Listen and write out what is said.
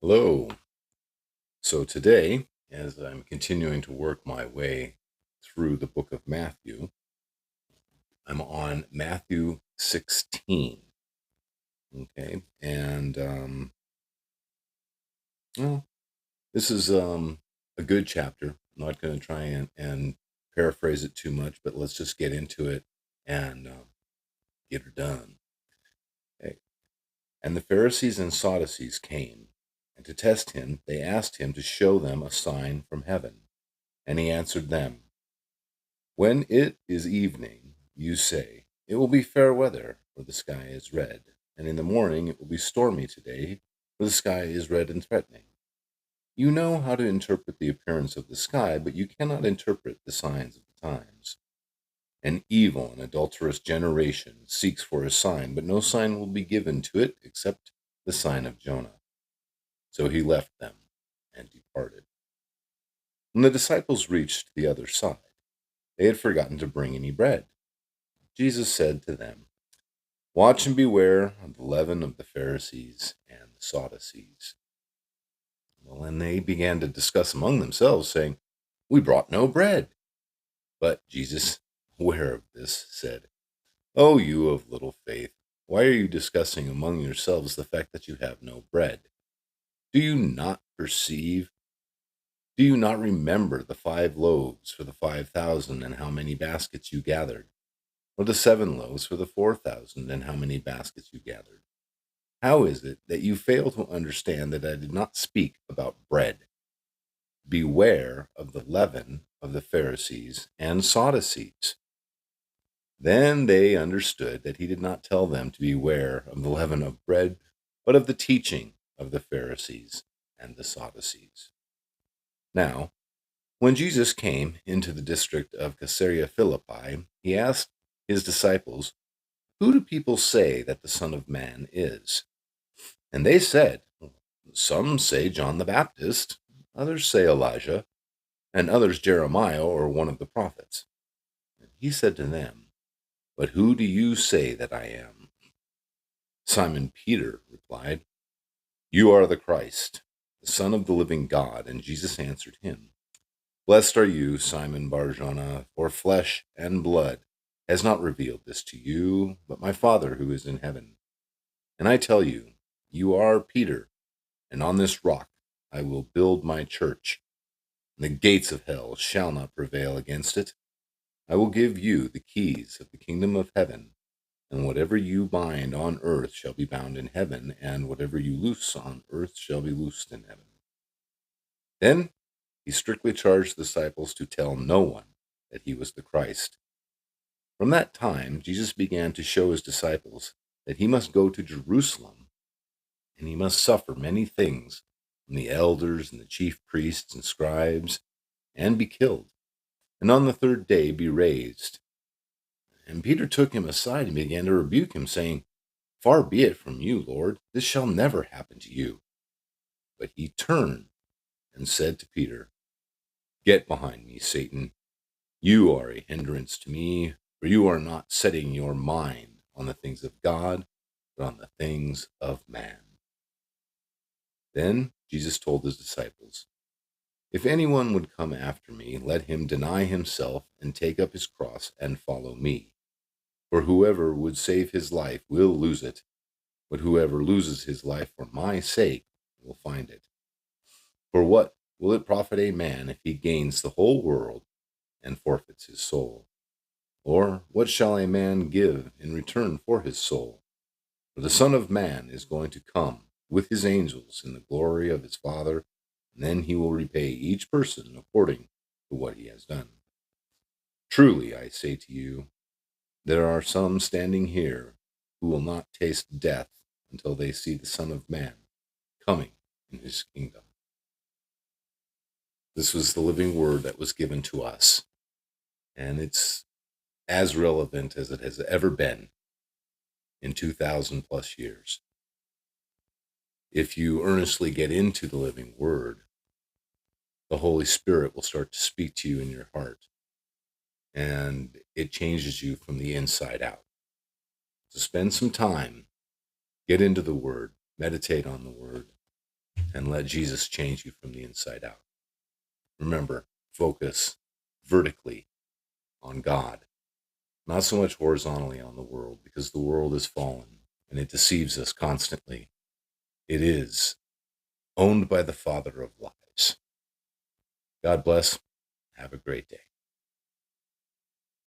Hello. So today, as I'm continuing to work my way through the book of Matthew, I'm on Matthew 16. Okay. And, well, this is a good chapter. I'm not going to try and paraphrase it too much, but let's just get into it and get her done. Okay. And the Pharisees and Sadducees came, and to test him, they asked him to show them a sign from heaven. And he answered them, "When it is evening, you say, 'It will be fair weather, for the sky is red.' And in the morning, 'It will be stormy today, for the sky is red and threatening.' You know how to interpret the appearance of the sky, but you cannot interpret the signs of the times. An evil and adulterous generation seeks for a sign, but no sign will be given to it except the sign of Jonah." So he left them and departed. When the disciples reached the other side, they had forgotten to bring any bread. Jesus said to them, "Watch and beware of the leaven of the Pharisees and the Sadducees." Well, and they began to discuss among themselves, saying, "We brought no bread." But Jesus, aware of this, said, "Oh, you of little faith, why are you discussing among yourselves the fact that you have no bread? Do you not perceive? Do you not remember the 5 loaves for the 5,000 and how many baskets you gathered? Or the 7 loaves for the 4,000 and how many baskets you gathered? How is it that you fail to understand that I did not speak about bread? Beware of the leaven of the Pharisees and Sadducees." Then they understood that he did not tell them to beware of the leaven of bread, but of the teaching of the Pharisees and the Sadducees. Now, when Jesus came into the district of Caesarea Philippi, he asked his disciples, "Who do people say that the Son of Man is?" And they said, "Some say John the Baptist, others say Elijah, and others Jeremiah or one of the prophets." And he said to them, "But who do you say that I am?" Simon Peter replied, "You are the Christ, the Son of the living God." And Jesus answered him, "Blessed are you, Simon Bar-Jonah, for flesh and blood has not revealed this to you, but my Father who is in heaven. And I tell you, you are Peter, and on this rock I will build my church, and the gates of hell shall not prevail against it. I will give you the keys of the kingdom of heaven, and whatever you bind on earth shall be bound in heaven, and whatever you loose on earth shall be loosed in heaven." Then he strictly charged the disciples to tell no one that he was the Christ. From that time, Jesus began to show his disciples that he must go to Jerusalem, and he must suffer many things from the elders and the chief priests and scribes, and be killed, and on the third day be raised. And Peter took him aside and began to rebuke him, saying, "Far be it from you, Lord, this shall never happen to you." But he turned and said to Peter, "Get behind me, Satan. You are a hindrance to me, for you are not setting your mind on the things of God, but on the things of man." Then Jesus told his disciples, "If anyone would come after me, let him deny himself and take up his cross and follow me. For whoever would save his life will lose it, but whoever loses his life for my sake will find it. For what will it profit a man if he gains the whole world and forfeits his soul? Or what shall a man give in return for his soul? For the Son of Man is going to come with his angels in the glory of his Father, and then he will repay each person according to what he has done. Truly, I say to you, there are some standing here who will not taste death until they see the Son of Man coming in his kingdom." This was the living word that was given to us, and it's as relevant as it has ever been in 2,000 plus years. If you earnestly get into the living word, the Holy Spirit will start to speak to you in your heart, and it changes you from the inside out. So spend some time, get into the word, meditate on the word, and let Jesus change you from the inside out. Remember, focus vertically on God, not so much horizontally on the world, because the world is fallen and it deceives us constantly. It is owned by the father of lies. God bless. Have a great day.